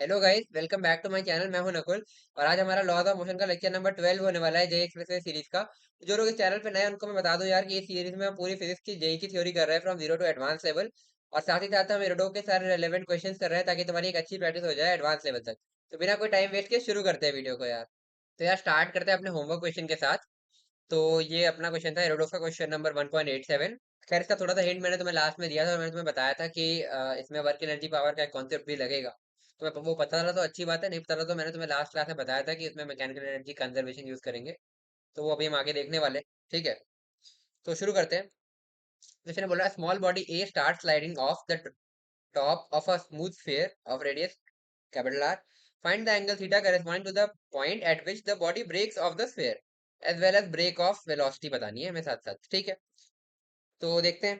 Hello guys, welcome back to my channel. मैं हूं नकुल। और आज हमारा लॉज ऑफ मोशन का लेक्चर नंबर 12 होने वाला है, जेई एक्सप्रेस सीरीज का। जो लोग इस चैनल पे नए हैं, उनको मैं बता दूं यार कि इस सीरीज में हम पूरी फिजिक्स की जेई की थ्योरी कर रहे हैं, from zero to advance level. और साथ ही साथ हम इरोडो के सारे रेलेवेंट क्वेश्चंस कर रहे हैं, ताकि तुम्हारी एक अच्छी प्रैक्टिस हो जाए एडवांस लेवल तक। तो बिना कोई टाइम वेस्ट किए शुरू करते हैं वीडियो को यार। तो यार स्टार्ट करते हैं अपने होमवर्क क्वेश्चन के साथ। तो ये अपना क्वेश्चन था एरोडो का, क्वेश्चन नंबर 1.87। खैर, इसका थोड़ा सा हिंट मैंने तुम्हें लास्ट में दिया था, और मैंने तुम्हें बताया था कि इसमें वर्क एनर्जी पावर का कॉन्सेप्ट भी लगेगा। तुम्हें वो पता चला तो अच्छी बात है, नहीं पता चला तो मैंने तुम्हें लास्ट क्लास में बताया था कि इसमें मैकेनिकल एनर्जी कंजर्वेशन यूज करेंगे। तो वो अभी हम आगे देखने वाले हैं, ठीक है। तो शुरू करते हैं। जैसे ने बोला, small body a start sliding off the top of a smooth sphere of radius capital R. Find the angle theta corresponding to the point at which the body breaks off the sphere, as well as break off velocity बतानी है हमें साथ साथ, ठीक है। तो देखते हैं।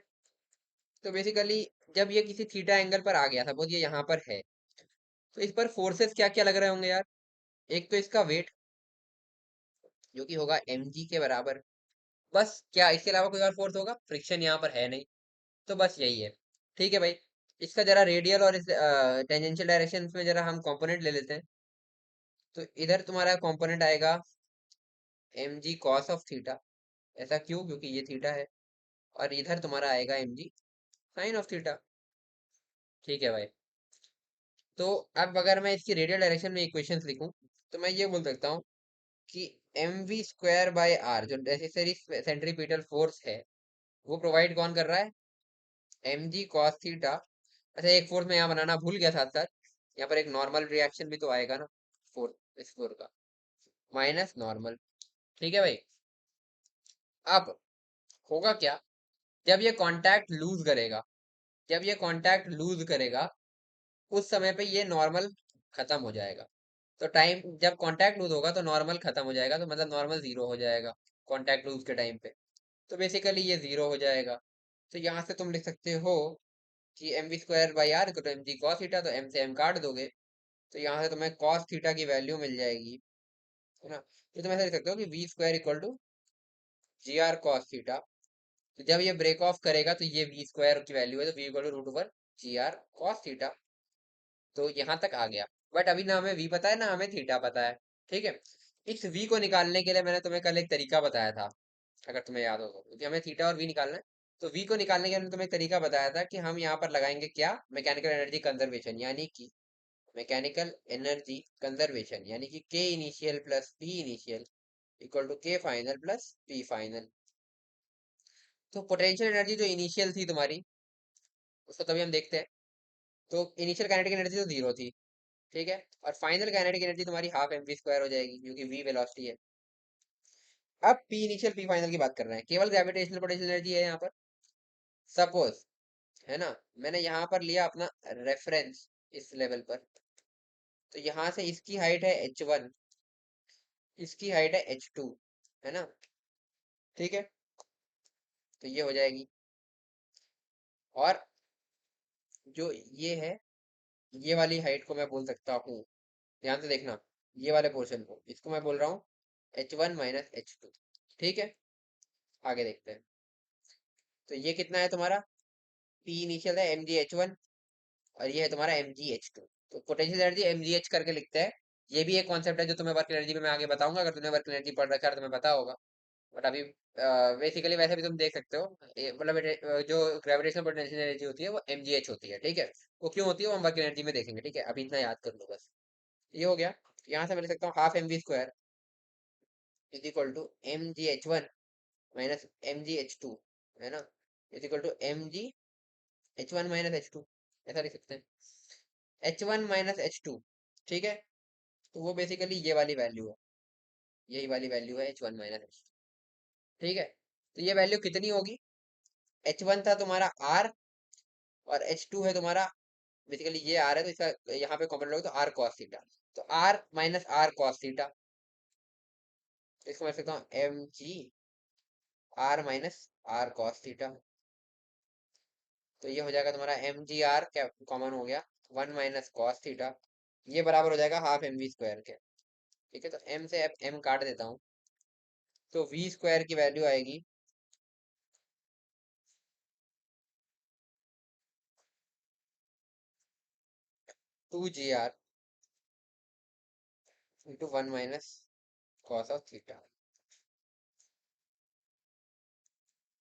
तो बेसिकली जब ये किसी थीटा एंगल पर आ गया, सपोज ये यहाँ पर है, तो इस पर फोर्सेस क्या क्या लग रहे होंगे यार। एक तो इसका वेट, जो कि होगा mg के बराबर। बस, क्या इसके अलावा कोई और फोर्स होगा? फ्रिक्शन यहाँ पर है नहीं, तो बस यही है, ठीक है भाई। इसका जरा रेडियल और इस टेंजेंशियल डायरेक्शन में जरा हम कंपोनेंट ले लेते हैं। तो इधर तुम्हारा कंपोनेंट आएगा mg cos ऑफ थीटा। ऐसा क्यों? क्योंकि ये थीटा है। और इधर तुम्हारा आएगा mg sin ऑफ थीटा, ठीक है भाई। तो अब अगर मैं इसकी रेडियल डायरेक्शन में इक्वेशंस लिखूं, तो मैं ये बोल सकता हूँ कि mv² बाय r, जो नेसेसरी सेंट्रीपिटल फोर्स है, वो प्रोवाइड कौन कर रहा है? mg cos theta. अच्छा, एक फोर्स मैं यहाँ बनाना भूल गया, साथ साथ यहाँ पर एक नॉर्मल रिएक्शन भी तो आएगा ना, फोर इस फोर का, माइनस नॉर्मल, ठीक है भाई। अब होगा क्या, जब ये कांटेक्ट लूज करेगा, जब ये कांटेक्ट लूज करेगा, उस समय पे ये नॉर्मल खत्म हो जाएगा। तो टाइम जब कांटेक्ट लूज होगा तो नॉर्मल खत्म हो जाएगा, तो मतलब नॉर्मल जीरो हो जाएगा कांटेक्ट लूज के टाइम पे। तो बेसिकली ये जीरो हो जाएगा। तो यहाँ से तुम लिख सकते हो कि mv²/r तो mg cos थीटा, तो m से m काट दोगे, तो यहाँ से तुम्हें cos थीटा की वैल्यू मिल जाएगी, है ना। तो तुम ऐसा लिख सकते हो कि v² = gr cos थीटा। तो जब ये ब्रेक ऑफ करेगा, तो ये v² की वैल्यू है, तो v √gr cos थीटा। तो यहाँ तक आ गया। बट अभी ना हमें v पता है, ना हमें थीटा पता है, ठीक है। इस v को निकालने के लिए मैंने तुम्हें कल एक तरीका बताया था, अगर तुम्हें याद हो तो, क्योंकि हमें थीटा और v निकालना है। तो v को निकालने के लिए मैंने तुम्हें एक तरीका बताया था कि हम यहाँ पर लगाएंगे क्या, मैकेनिकल एनर्जी कंजर्वेशन, यानी कि मैकेनिकल एनर्जी कंजर्वेशन यानी कि k initial plus p initial equal to k final plus p final. तो पोटेंशियल एनर्जी जो इनिशियल थी तुम्हारी, उसको तभी हम देखते हैं। तो इनिशियल काइनेटिक एनर्जी तो जीरो थी, ठीक है। और फाइनल काइनेटिक एनर्जी तुम्हारी हाफ mv² हो जाएगी, क्योंकि v वेलोसिटी है। अब p इनिशियल p फाइनल की बात कर रहे हैं, केवल ग्रेविटेशनल पोटेंशियल एनर्जी है यहाँ पर। सपोज, है ना, मैंने यहाँ पर लिया अपना रेफरेंस इस लेवल पर। तो यहाँ से इसकी हाइट है h1, इसकी हाइट है h2, है ना, ठीक है। तो ये हो जाएगी। और जो ये है, ये वाली हाइट को मैं बोल सकता हूँ, ध्यान से देखना, ये वाले पोर्शन को, इसको मैं बोल रहा हूँ h1 - h2, ठीक है। आगे देखते हैं। तो ये कितना है तुम्हारा, p इनिशियल है mgh1, और ये है तुम्हारा mgh2। तो पोटेंशियल एनर्जी mgh करके लिखते हैं। ये भी एक कॉन्सेप्ट है जो तुम्हें वर्क एनर्जी में मैं आगे बताऊंगा, अगर तुमने वर्क एनर्जी पढ़ रखा है तो तुम्हें पता होगा। बट अभी बेसिकली वैसे भी तुम देख सकते हो, मतलब जो ग्रेविटेशनल पोटेंशियल एनर्जी होती है वो mgh होती है, ठीक है। वो क्यों होती है वो हम वर्क एनर्जी में देखेंगे, ठीक है। अभी इतना याद कर लो बस। ये हो गया। यहाँ से मैं लिख सकता हूँ half mv² is equal to mgh1 minus mgh2, है ना, is equal to mgh1 - h2, ऐसा लिख सकते हैं, h1 - h2, ठीक है। तो वो बेसिकली ये वाली वैल्यू है, यही वाली वैल्यू है h1 - h2, ठीक है। तो ये वैल्यू कितनी होगी, h1 था तुम्हारा r, और h2 है तुम्हारा, बेसिकली ये r है, तो इसका यहाँ पे कॉम्पोनेंट होगा तो r cos थीटा। तो r minus r cos theta, इसको मैं सकता हूँ mg r minus r cos theta. तो ये हो जाएगा तुम्हारा mgr, क्या कॉमन हो गया, 1 - cos थीटा। ये बराबर हो जाएगा हाफ mv² के, ठीक है। तो m से m काट देता हूँ, तो v² की वैल्यू आएगी 2gr into 1 - cos of theta.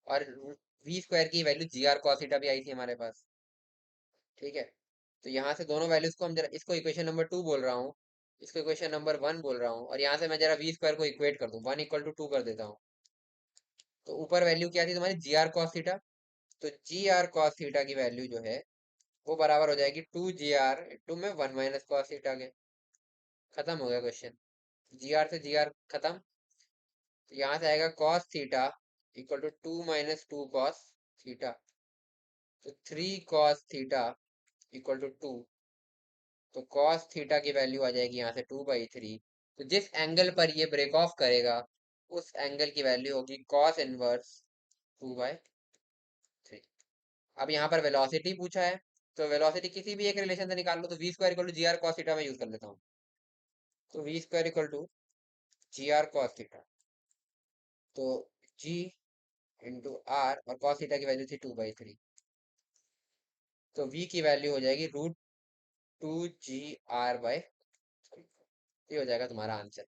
और वी स्क्वायर की value G R cos theta भी आई थी हमारे पास। ठीक है, तो यहाँ से दोनों वैल्यूज को हम जरा, इसको इक्वेशन नंबर 2 बोल रहा हूँ, इसको इक्वेशन नंबर 1 बोल रहा हूँ, और यहाँ से मैं जरा वी स्क्वायर को इक्वेट कर दूँ, 1 = 2 कर देता हूँ। तो ऊपर वैल्यू क्या थी तुम्हारी, जी आर कॉस थीटा। तो जी आर कॉस थीटा की वैल्यू जो है वो बराबर हो जाएगी 2 GR इंटू में 1 - cos थीटा के। खत्म हो गया क्वेश्चन। जी आर से जी आर खत्म। तो यहाँ से आएगा cos theta equal to 2 - 2 cos theta. तो 3 cos थीटा इक्वल टू 2। तो cos थीटा की वैल्यू आ जाएगी यहाँ से 2/3। तो जिस एंगल पर ये ब्रेक ऑफ करेगा उस एंगल की वैल्यू होगी cos 1 2/3। अब यहाँ पर वेलोसिटी पूछा है, तो वेलोसिटी किसी भी एक रिलेशन से निकाल लो। तो V square equal to G R cos theta में यूज कर लेता हूँ। तो V square equal to G R cos theta. तो जी इंटू आर, और कॉस थीटा की वैल्यू थी 2/3। तो वी की वैल्यू हो जाएगी √2 GR/3। ये हो जाएगा तुम्हारा आंसर।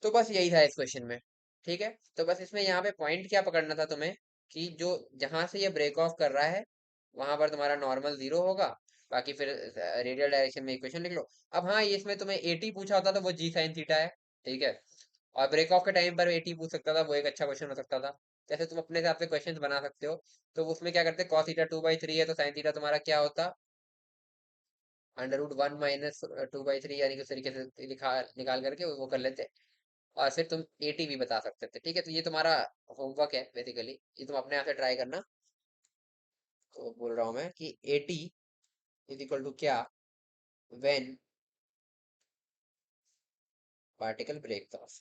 तो बस यही था इस क्वेश्चन में। ठीक है, तो बस इसमें यहाँ पे पॉइंट क्या पकड़ना था तुम्हें, कि जो जहां से ये ब्रेक ऑफ कर रहा है वहां पर तुम्हारा नॉर्मल 0 होगा। बाकी फिर रेडियल डायरेक्शन में इक्वेशन लिख लो। अब हाँ, ये इसमें तुम्हें एटी पूछा होता तो वो जी साइन थीटा है। ठीक है, और ब्रेक ऑफ के टाइम पर एटी पूछ सकता था, वो एक अच्छा क्वेश्चन हो सकता था। जैसे तुम अपने हिसाब से क्वेश्चन बना सकते हो। तो उसमें क्या करते, कॉस थीटा 2/3 है तो साइन थीटा तुम्हारा क्या होता, √1 - 2/3, यानी कि उस तरीके से लिखा निकाल करके वो कर लेते। और फिर तुम एटी भी बता सकते थे। ठीक है, तो ये तुम्हारा होमवर्क है बेसिकली, ये तुम अपने आप से ट्राई करना। तो बोल रहा हूँ मैं कि एटी इज इक्वल टू क्या, when particle breaks off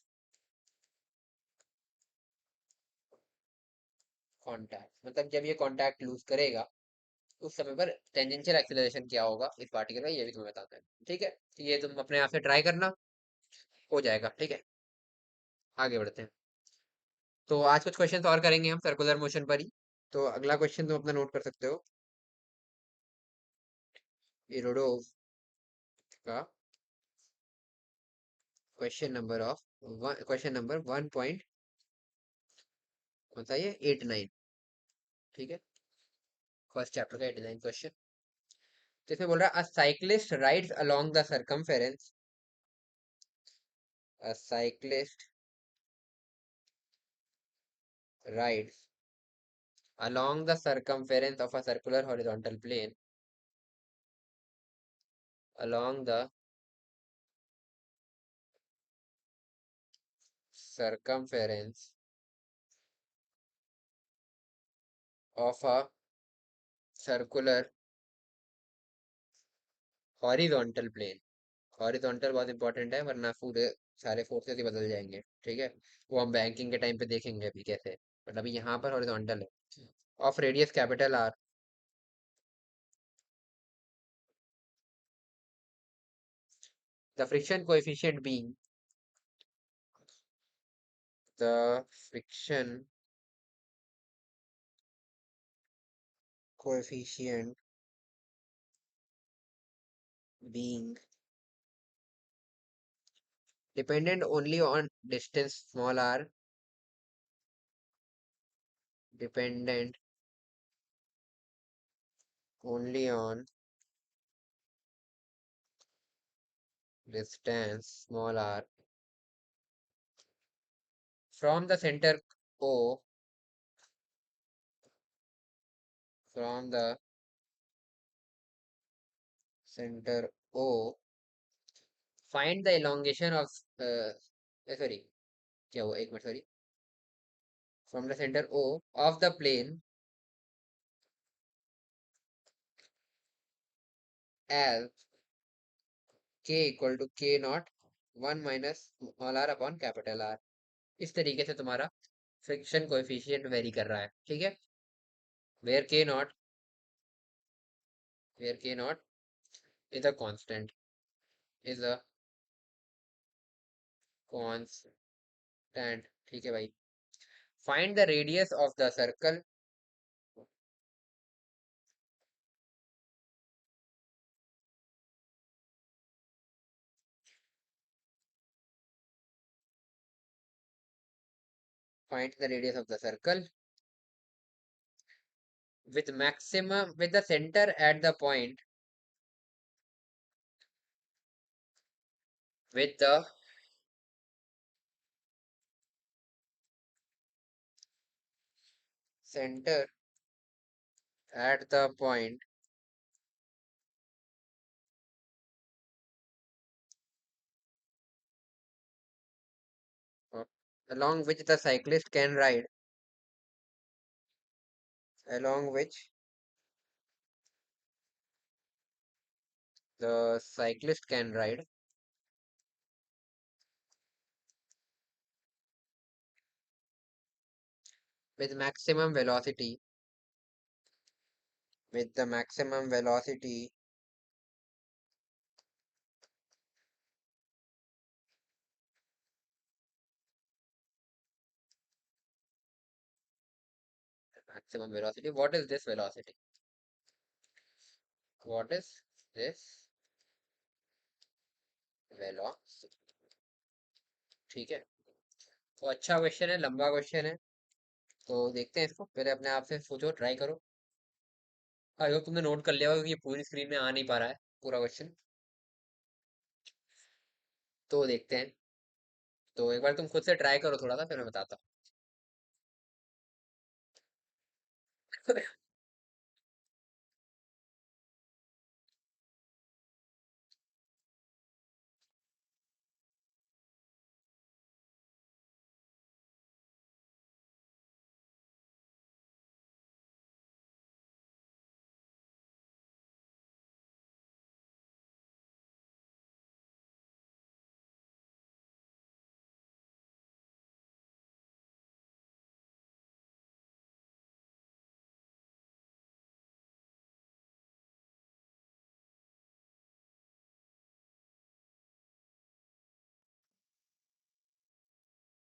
contact, मतलब जब ये कांटेक्ट लूज करेगा उस समय पर टेंजेंशियल एक्सीलरेशन क्या होगा इस पार्टिकल का, ये भी तुम्हें बताना है। ठीक है, तो ये तुम अपने आप से ट्राई करना, हो जाएगा। ठीक है, आगे बढ़ते हैं। तो आज कुछ क्वेश्चन और करेंगे हम सर्कुलर मोशन पर ही। तो अगला क्वेश्चन तुम अपना नोट कर सकते हो, इरोडोव का क्वेश्चन नंबर 1 बताइए 89। ठीक है, फर्स्ट चैप्टर का 89 क्वेश्चन। तो इसमें बोल रहा है, अ cyclist rides along the circumference, a cyclist rides along the circumference of a circular horizontal plane, along the circumference of a circular horizontal plane। Horizontal बहुत इंपॉर्टेंट है, वरना पूरे सारे फोर्सेस ही बदल जाएंगे। ठीक है, वो हम बैंकिंग के टाइम पे देखेंगे अभी कैसे, बट अभी यहाँ पर हॉरिजॉन्टल है। Of radius capital are, the friction coefficient being, the friction coefficient being dependent only on distance small r, dependent only on distance small r from the center O, from the center O, find the elongation of sorry, क्या हुआ, एक minute sorry, from the center O of the plane as k equal to k naught 1 minus small r upon capital R। इस तरीके से तुम्हारा friction coefficient very कर रहा है। ठीक है, where k naught, where k naught is a constant, is a constant। ठीक है भाई, find the radius of the circle, find the radius of the circle with maximum with the center at the point with the center at the point uh, along which the cyclist can ride along which the cyclist can ride with maximum velocity with the maximum velocity maximum velocity. What is this velocity? What is this velocity? ठीक है, तो अच्छा question है, लंबा question है, तो देखते हैं इसको। पहले अपने आप से सोचो, ट्राई करो। आई होप तुमने नोट कर लिया होगा, क्योंकि ये पूरी स्क्रीन में आ नहीं पा रहा है पूरा क्वेश्चन। तो देखते हैं, तो एक बार तुम खुद से ट्राई करो थोड़ा सा, फिर मैं बताता हूँ।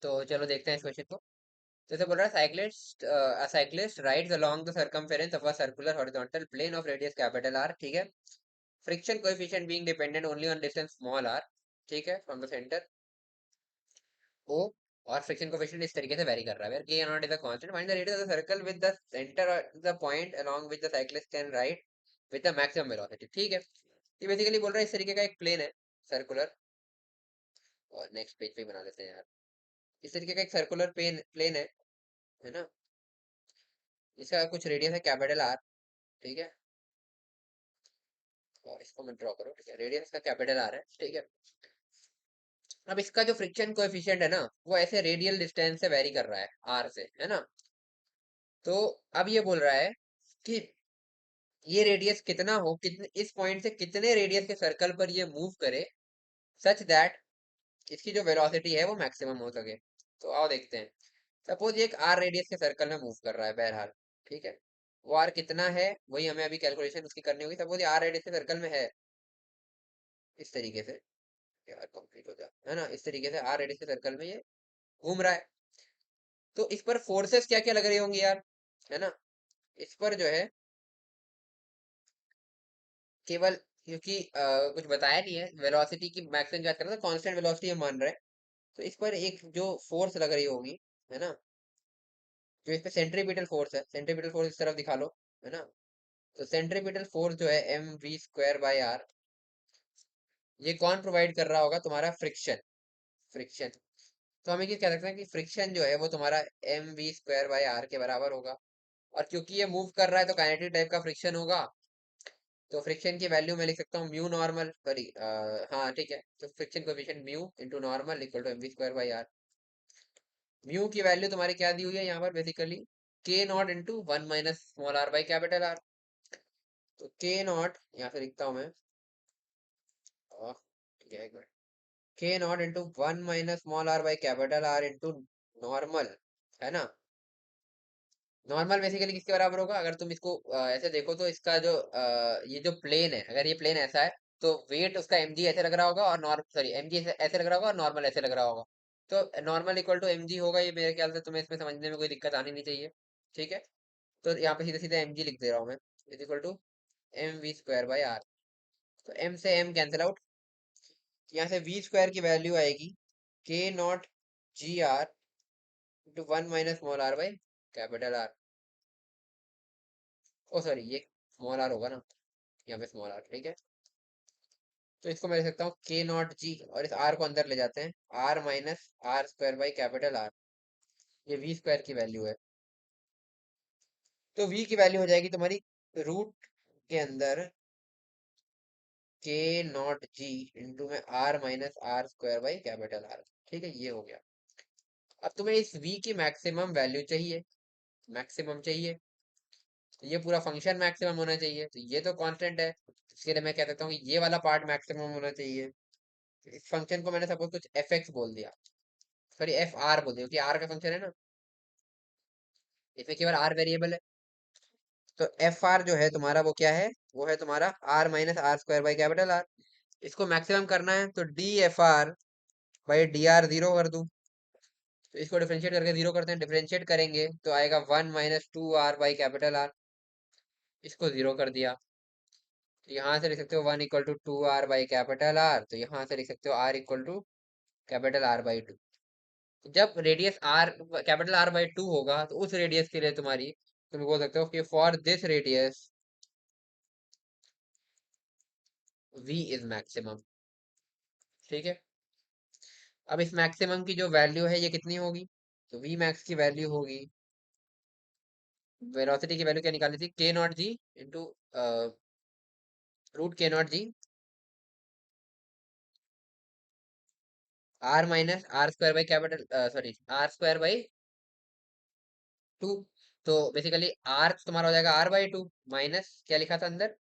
तो चलो देखते हैं इस क्वेश्चन को। जैसे बोल रहा है, cyclist a cyclist rides along the circumference of a circular horizontal plane of radius capital R, ठीक है। Friction coefficient being dependent only on distance small R, ठीक है, फ्रॉम द सेंटर ओ, और फ्रिक्शन कोएफिशिएंट इस तरीके से very कर रहा है, वेयर के not is a constant, find the radius of the circle with the centre the point along which the cyclist can ride with the maximum velocity, ठीक है। ये बेसिकली बोल रहा है इस तरीके का एक प्लेन है सर्कुलर, और नेक्स्ट पेज पे बना लेते हैं यार। इस तरीके का एक सर्कुलर प्लेन है ना। इसका कुछ रेडियस है कैपिटल आर, ठीक है, और इसको मैं ड्रॉ करो, ठीक है, रेडियस का कैपिटल आर है, ठीक है। अब इसका जो फ्रिक्शन कोएफिशिएंट है ना, वो ऐसे रेडियल डिस्टेंस से वेरी कर रहा है आर से, है ना। तो अब ये बोल रहा है कि ये रेडियस कितना हो, कितने इस पॉइंट से कितने रेडियस के सर्कल पर ये मूव करे, सच दैट इसकी जो वेलोसिटी है वो मैक्सिमम हो सके। तो आओ देखते हैं। सपोज ये एक आर रेडियस के सर्कल में मूव कर रहा है बहरहाल, ठीक है। वो आर कितना है, वही हमें अभी कैलकुलेशन उसकी करनी होगी। सपोज ये आर रेडियस के सर्कल में है इस तरीके से, यार कंप्लीट हो जाए, है ना, इस तरीके से आर रेडियस के सर्कल में ये घूम रहा है। तो इस पर फोर्सेस क्या क्या लग रही होंगी यार, है ना। इस पर जो है केवल, क्योंकि कुछ बताया नहीं है वेलोसिटी की, मैक्सिमम बात कर रहा था, कांस्टेंट वेलोसिटी हम मान रहे हैं। तो इस पर एक जो फोर्स लग रही होगी, है ना, जो इस पे सेंट्रीपिटल फोर्स है, सेंट्रीपिटल फोर्स इस तरफ दिखा लो, है ना। तो सेंट्रीपिटल फोर्स जो है mv² / r, ये कौन प्रोवाइड कर रहा होगा, तुम्हारा फ्रिक्शन। फ्रिक्शन, तो हम ये कह सकते हैं कि फ्रिक्शन जो है वो तुम्हारा mv² / r के बराबर होगा। और क्योंकि ये मूव कर रहा है तो काइनेटिक टाइप का फ्रिक्शन होगा। तो फ्रिक्शन की वैल्यू मैं लिख सकता हूँ म्यू नॉर्मल, सॉरी, हाँ ठीक है, तो friction coefficient mu into normal equal to mv²/r। Mu की वैल्यू तुम्हारी क्या दी हुई है यहाँ पर, बेसिकली के नॉट इंटू 1 - r/R। तो के नॉट यहाँ से लिखता हूँ मैं, ठीक है, एक मिनट, के not into 1 - r/R into normal, है ना। नॉर्मल बेसिकली किसके बराबर होगा, अगर तुम इसको ऐसे देखो तो इसका जो ये जो प्लेन है, अगर ये प्लेन ऐसा है, तो वेट उसका mg ऐसे लग रहा होगा, और नॉर्म सॉरी mg ऐसे लग रहा होगा, और नॉर्मल ऐसे लग रहा होगा। तो नॉर्मल इक्वल टू mg होगा, ये मेरे ख्याल से तुम्हें इसमें समझने में कोई दिक्कत आनी नहीं चाहिए, ठीक है। तो यहाँ पे सीधे सीधे mg लिख दे रहा हूँ मैं, इज इक्वल टू mv²/r। तो m से m कैंसिल आउट, यहाँ से v² की वैल्यू आएगी k naught G R into 1 - small R by capital R. Oh sorry, ये स्मॉल आर होगा ना, यहाँ पे स्मॉल आर, ठीक है। तो इसको मैं लिख सकता हूँ के नॉट जी, और इस आर को अंदर ले जाते हैं, R minus R square by capital R. ये वी स्क्वायर की वैल्यू है। तो वी की वैल्यू हो जाएगी तुम्हारी रूट के अंदर के नॉट जी इंटू में R minus R square by capital R. ठीक है, ये हो गया। अब तुम्हें इस v की मैक्सिमम वैल्यू चाहिए, मैक्सिमम चाहिए। तो ये पूरा फंक्शन मैक्सिमम होना चाहिए, तो ये तो कांस्टेंट है, इसके लिए मैं कह सकता हूँ कि ये वाला पार्ट मैक्सिमम होना चाहिए। तो इस फंक्शन को मैंने सपोज कुछ एफ एक्स बोल दिया, सॉरी एफ आर बोल दिया, क्योंकि आर का फंक्शन है ना, इसमें केवल आर वेरिएबल है। तो एफ आर जो है तुम्हारा वो क्या है, वो है तुम्हारा R minus R square by capital R. इसको मैक्सिमम करना है तो D F R by D R zero कर दूं। तो इसको डिफरेंशिएट करके जीरो करते हैं, डिफरेंशिएट करेंगे तो आएगा 1 - 2 आर बाई कैपिटल आर। इसको जीरो कर दिया, तो यहाँ से लिख सकते हो 1 = 2 r बाई कैपिटल आर, तो यहाँ से लिख सकते हो r = capital R by two. जब radius R capital R by two होगा तो उस रेडियस के लिए तुम्हारी, तुम बोल सकते हो कि for this radius v is maximum. ठीक है, अब इस मैक्सिमम की जो वैल्यू है ये कितनी होगी, तो v मैक्स की वैल्यू होगी, वेलोसिटी की वैल्यू क्या निकालनी थी, K naught G into root K naught G R minus R square by capital, sorry R square by two. तो बेसिकली आर तुम्हारा हो जाएगा आर बाई टू, माइनस क्या लिखा था अंदर,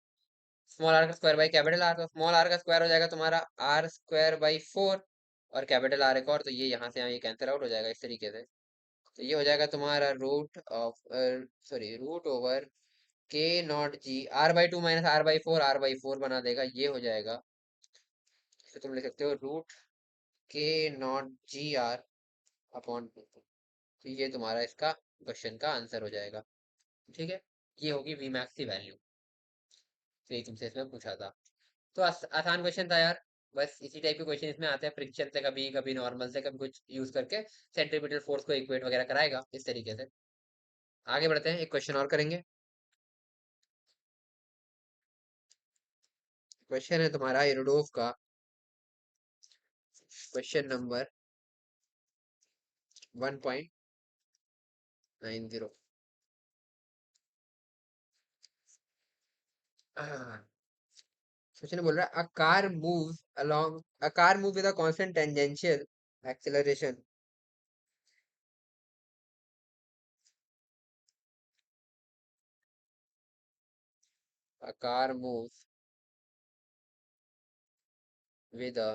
स्मॉल आर का स्क्वायर बाई कैपिटल आर। तो स्मॉल आर का स्क्वायर हो जाएगा तुम्हारा आर स्क्वायर बाई फोर, और कैपिटल आर एक और, तो ये यहाँ से यहाँ ये कैंसिल आउट हो जाएगा इस तरीके से। तो ये हो जाएगा तुम्हारा root of, sorry root over K naught G R by two minus R by four बना देगा, ये हो जाएगा। तो तुम लिख सकते हो root K naught G R upon two. तो ये तुम्हारा इसका क्वेश्चन का आंसर हो जाएगा। ठीक है, ये होगी वी मैक्स की वैल्यू। तो ये तुमसे इसमें पूछा था, तो आसान क्वेश्चन था यार। बस इसी टाइप के क्वेश्चन इसमें आते हैं, फ्रिक्शन से कभी कभी नॉर्मल से कभी कुछ यूज करके सेंट्रीपिटल फोर्स को इक्वेट वगैरह कराएगा इस तरीके से। आगे बढ़ते हैं, एक क्वेश्चन और करेंगे। क्वेश्चन है तुम्हारा इरोडोव का, क्वेश्चन नंबर 1.90। क्वेश्चन बोल रहा है a car move with a constant tangential acceleration. A car move with a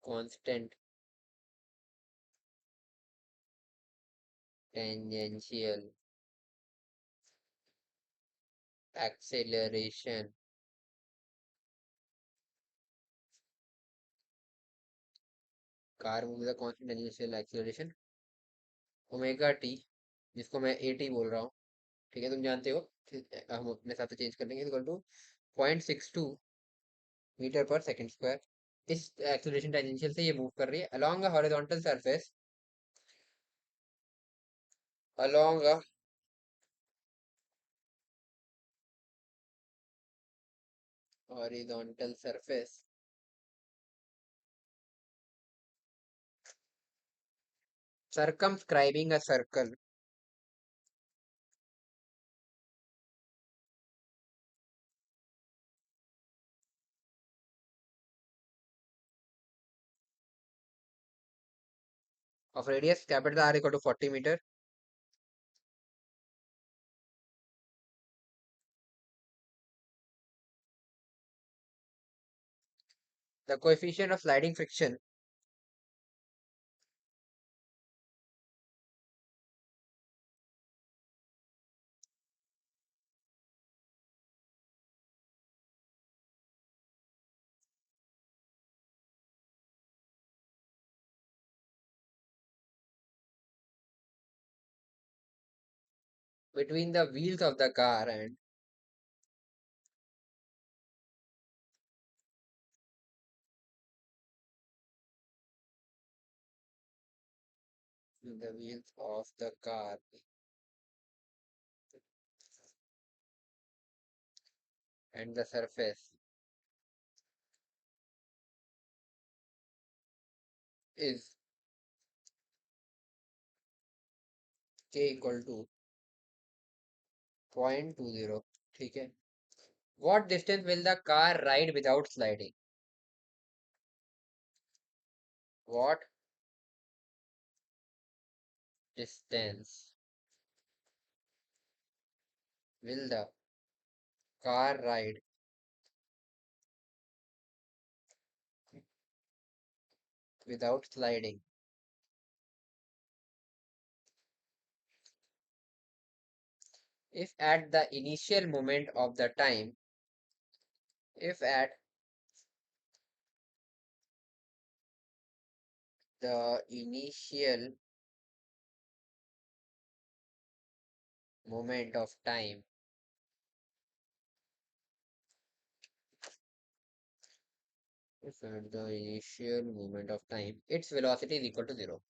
constant tangential acceleration. Car move with a constant tangential acceleration omega T, जिसको मैं ए टी बोल रहा हूँ, ठीक है तुम जानते हो, हम अपने साथ चेंज कर लेंगे, equal to 0.62 metre per second square. इस एक्सेलरेशन टेंजेंशियल से ये मूव कर रही है along a horizontal surface, along a horizontal surface circumscribing a circle of radius capital R equal to 40 meter. The coefficient of sliding friction between the wheels of the car and the wheels of the car and the surface is k equal to 0.20. ठीक है. What distance will the car ride without sliding? What distance will the car ride without sliding if at the initial moment of the time if at the initial moment of time if at the initial moment of time its velocity is equal to 0.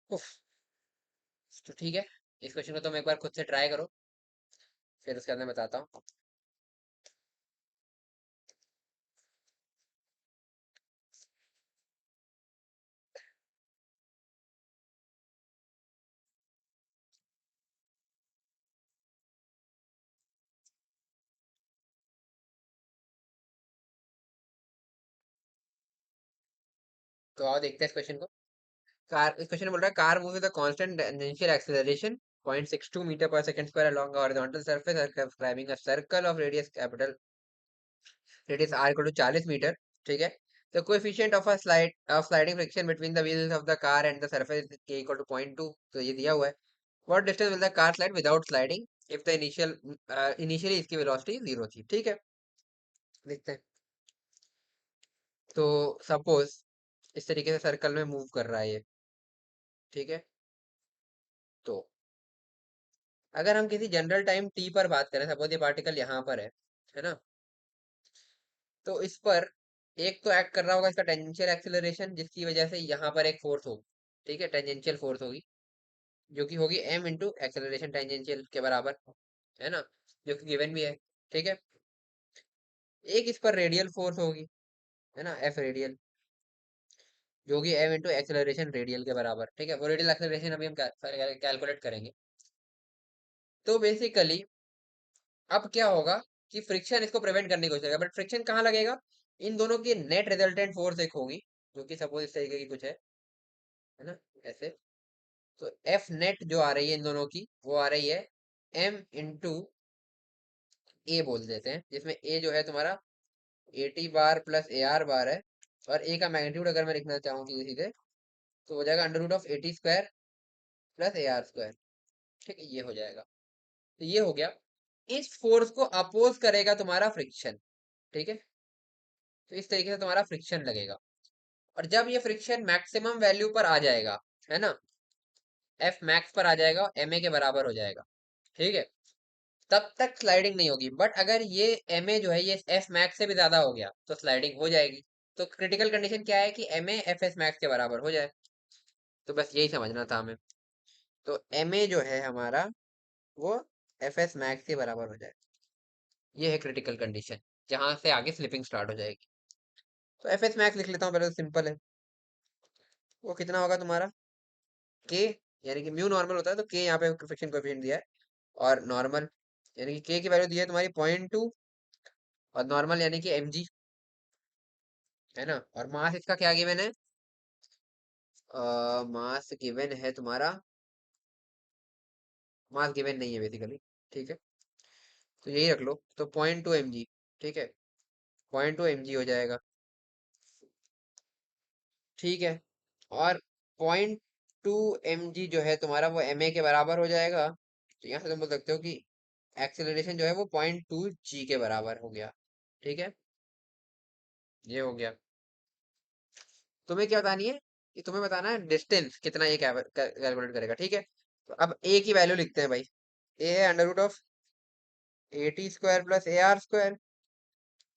उफ, तो ठीक है. इस question को तुम एक बार खुद से ट्राई करो, फिर उसके अंदर बताता हूँ. तो आओ देखते हैं इस क्वेश्चन को. कार इस क्वेश्चन में बोल रहा है car move with a constant tangential acceleration 0.62 metre per second square along a horizontal surface describing a circle of radius capital radius r equal to 40 metre. ठीक है. The coefficient of a sliding friction between the wheels of the car and the surface is k equal to 0.2. तो ये दिया हुआ है. What distance will the car slide without sliding if the initially इसकी velocity 0 थी. ठीक है. देखते हैं. तो सपोज इस तरीके से सर्कल में मूव कर रहा है ये. ठीक है. तो अगर हम किसी जनरल टाइम t पर बात करें, सपोज ये पार्टिकल यहाँ पर है ना. तो इस पर एक तो एक्ट कर रहा होगा इसका टेंजेंशियल एक्सेलरेशन, जिसकी वजह से यहाँ पर एक फोर्स होगी. ठीक है. टेंजेंशियल फोर्स होगी जो कि होगी m इंटू एक्सेलरेशन टेंजेंशियल के बराबर, है ना, जो कि गिवन भी है. ठीक है. एक इस पर रेडियल फोर्स होगी, है ना, एफ रेडियल, जो कि m इंटू एक्सेलरेशन रेडियल के बराबर. ठीक है. वो रेडियल एक्सेलरेशन अभी हम कैलकुलेट करेंगे. तो बेसिकली अब क्या होगा कि फ्रिक्शन इसको प्रिवेंट करने की कोशिश करेगा, बट फ्रिक्शन कहाँ लगेगा? इन दोनों की नेट रिजल्टेंट फोर्स एक होगी, जो कि सपोज इस तरीके की कुछ है ना, ऐसे. तो एफ नेट जो आ रही है इन दोनों की, वो आ रही है m इंटू ए बोल देते हैं, जिसमें ए जो है तुम्हारा A T bar plus A are बार है. और ए का मैग्नीट्यूड अगर मैं लिखना चाहूँ सीधे सीधे, तो हो जाएगा under root of A T square plus A R square. ठीक है. ये हो जाएगा. तो ये हो गया. इस फोर्स को अपोज करेगा तुम्हारा फ्रिक्शन. ठीक है. तो इस तरीके से तुम्हारा फ्रिक्शन लगेगा. और जब ये फ्रिक्शन मैक्सिमम वैल्यू पर आ जाएगा, है ना, एफ मैक्स पर आ जाएगा, एम ए के बराबर हो जाएगा. ठीक है. तब तक स्लाइडिंग नहीं होगी. बट अगर ये एम ए जो है ये एफ मैक्स से भी ज्यादा हो गया तो स्लाइडिंग हो जाएगी. तो क्रिटिकल कंडीशन क्या है कि M A F S max के बराबर हो जाए. तो बस यही समझना था हमें. तो एम ए जो है हमारा वो एफ एस मैक्स के बराबर हो जाए. ये है क्रिटिकल कंडीशन, जहां से आगे स्लिपिंग स्टार्ट हो जाएगी. तो एफ एस मैक्स लिख लेता हूँ पहले, तो सिंपल है. वो कितना होगा तुम्हारा के, यानी कि म्यू नॉर्मल होता है तो के यहाँ पे फ्रिक्शन कोएफिशिएंट दिया है. और नॉर्मल यानी कि के की वैल्यू दी है तुम्हारी 0.2, और नॉर्मल यानी कि mg, है ना. और मास इसका क्या गिवन है? मास गिवन है तुम्हारा, मास गिवन नहीं है बेसिकली. ठीक है. तो यही रख लो. तो 0.2 mg. ठीक है. 0.2 mg हो जाएगा. ठीक है. और 0.2 mg जो है तुम्हारा वो ma के बराबर हो जाएगा. तो यहाँ से तुम बोल सकते हो कि एक्सेलरेशन जो है वो 0.2 g के बराबर हो गया. ठीक है. ये हो गया. तुम्हें क्या बतानी है कि तुम्हें बताना है डिस्टेंस कितना ये कैलकुलेट करेगा. ठीक है. तो अब ए की वैल्यू लिखते हैं भाई। ए है under root of A T square plus A R square.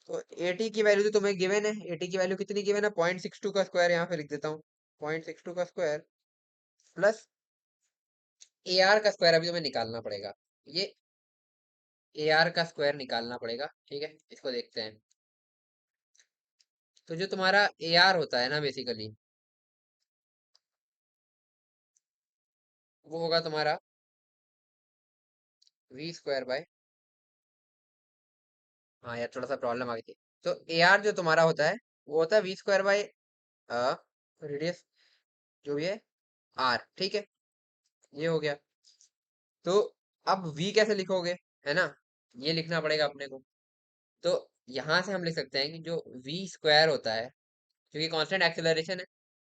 तो ए टी की वैल्यू तो तुम्हें गिवन है, ए टी की वैल्यू कितनी गिवन है, 0.62 का स्क्वायर, यहाँ पे लिख देता हूँ 0.62 का स्क्वायर प्लस ए आर का स्क्वायर अभी तुम्हें निकालना पड़ेगा। ये ए आर का स्क्वायर निकालना पड़ेगा, ठीक है, इसको देखते हैं। तो जो तुम्हारा ए आर होता है ना बेसिकली, वो होगा तुम्हारा वी स्क्वायर बाय, हाँ यार थोड़ा सा प्रॉब्लम आ गई थी। तो ए आर जो तुम्हारा होता है वो होता है वी स्क्वायर बाय रेडियस जो भी है आर, ठीक है, ये हो गया। तो अब v कैसे लिखोगे, है ना, ये लिखना पड़ेगा अपने को। तो यहां से हम लिख सकते हैं कि जो v स्क्वायर होता है, क्योंकि कांस्टेंट एक्सेलरेशन है,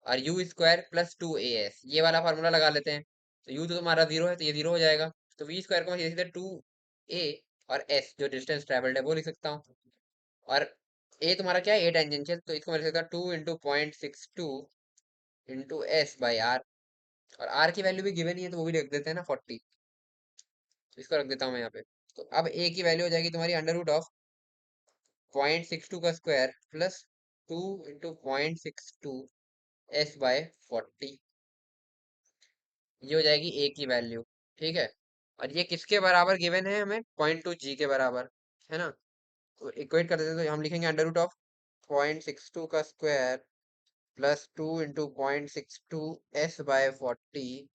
और यू स्क्वायर प्लस 2as, ये वाला फार्मूला लगा लेते हैं। तो u तो तुम्हारा 0 है, तो ये 0 हो जाएगा। तो v स्क्वायर को मैं सीधे सीधे 2a और s जो डिस्टेंस ट्रेवल्ड है वो लिख सकता हूँ। और a तुम्हारा क्या है, a टेंजेंशियल, तो इसको मैं लिख सकता हूँ 2 × 0.62 इंटू एस बाई आर। और r की वैल्यू भी गिवन ही है, तो वो भी लिख देते हैं ना 40, तो इसको रख देता हूँ मैं यहाँ पे। तो अब a की वैल्यू हो जाएगी तुम्हारी अंडर रूट ऑफ 0.62 का स्क्वायर प्लस 2 × 0.62 एस बाय 40, ये हो जाएगी ए की वैल्यू, ठीक है। और ये किसके बराबर गिवन है हमें, 0.2 g के बराबर, है ना। तो इक्वेट कर देते हैं, तो हम लिखेंगे अंडर रूट ऑफ 0.62 का square plus 2 × 0.62 S by 40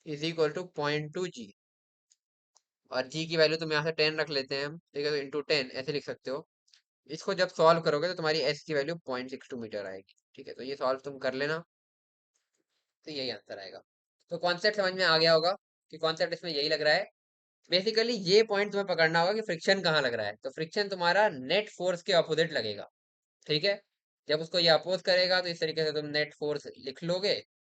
is equal to 0.2 g। और g की वैल्यू तो यहाँ से 10 रख लेते हैं हम, ठीक है, तो इंटू 10 ऐसे लिख सकते हो। इसको जब सॉल्व करोगे तो तुम्हारी s की वैल्यू 0.62 मीटर आएगी, ठीक है। तो ये सॉल्व तुम कर लेना, तो यही आंसर आएगा। तो कॉन्सेप्ट समझ में आ गया होगा कि कॉन्सेप्ट इसमें यही लग रहा है। बेसिकली ये पॉइंट तुम्हें पकड़ना होगा कि फ्रिक्शन कहाँ लग रहा है। तो फ्रिक्शन तुम्हारा नेट फोर्स के अपोजिट लगेगा, ठीक है। जब उसको ये अपोज करेगा तो इस तरीके से तुम नेट फोर्स लिख लोगे,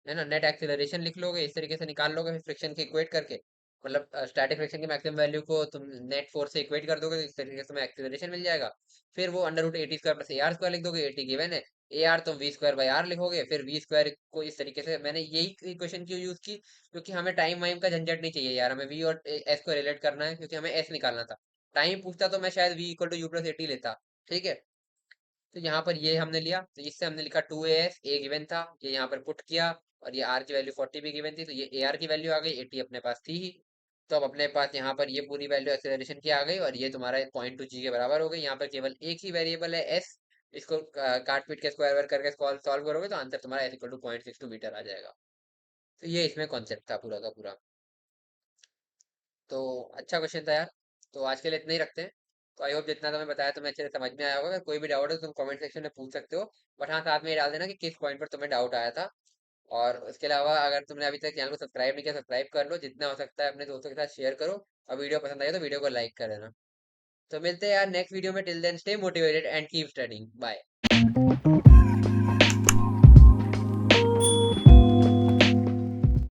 है ना, नेट एक्सीलरेशन लिख लोगे, इस तरीके से निकाल लोगे फिर फ्रिक्शन की इक्वेट करके। मतलब स्टैटिक फ्रिक्शन की मैक्सिमम वैल्यू को तुम नेट फोर्स से इक्वेट कर दोगे, तो इस तरीके से तुम्हें एक्सीलरेशन मिल जाएगा। फिर वो under root A T square plus A R square लिख दोगे, ए टी गिवन है, ए आर तुम वी स्क्वायर बाई आर लिखोगे। फिर वी स्क्वायर को इस तरीके से, मैंने यही इक्वेशन क्यों यूज की, क्योंकि हमें टाइम वाइम का झंझट नहीं चाहिए यार, हमें वी और एस को रिलेट करना है, क्योंकि हमें एस निकालना था। टाइम पूछता तो मैं शायद V equal to U plus A T लेता, ठीक है। तो यहाँ पर ये हमने लिया, तो इससे हमने लिखा 2as, ए गिवन था, ये यहाँ पर पुट किया। और ये r की वैल्यू 40 भी गिवन थी, तो ये ar की वैल्यू आ गई, 80 अपने पास थी ही। तो अब अपने पास यहाँ पर ये पूरी वैल्यू एक्सेलरेशन की आ गई, और ये तुम्हारा 0.2 g के बराबर हो गई। यहाँ पर केवल एक ही वेरिएबल है s, इसको काट पीट के स्क्वायर वर्ग करके सॉल्व करोगे तो आंसर तुम्हारा s इक्वल टू 0.62 मीटर आ जाएगा। तो ये इसमें कॉन्सेप्ट था पूरा का पूरा। तो अच्छा क्वेश्चन था यार। तो आज के लिए इतना ही रखते हैं। तो आई होप जितना तुम्हें बताया तुम्हें अच्छे से समझ में आया होगा। अगर कोई भी डाउट है तो तुम कमेंट सेक्शन में पूछ सकते हो। बट हाँ, साथ में ये डाल देना कि किस पॉइंट पर तुम्हें डाउट आया था। और उसके अलावा अगर तुमने अभी तक चैनल को सब्सक्राइब नहीं किया, सब्सक्राइब कर लो, जितना हो सकता है अपने दोस्तों के साथ शेयर करो। और वीडियो पसंद आए तो वीडियो को लाइक कर देना। तो मिलते हैं यार नेक्स्ट वीडियो में। Till then stay motivated and keep studying. Bye.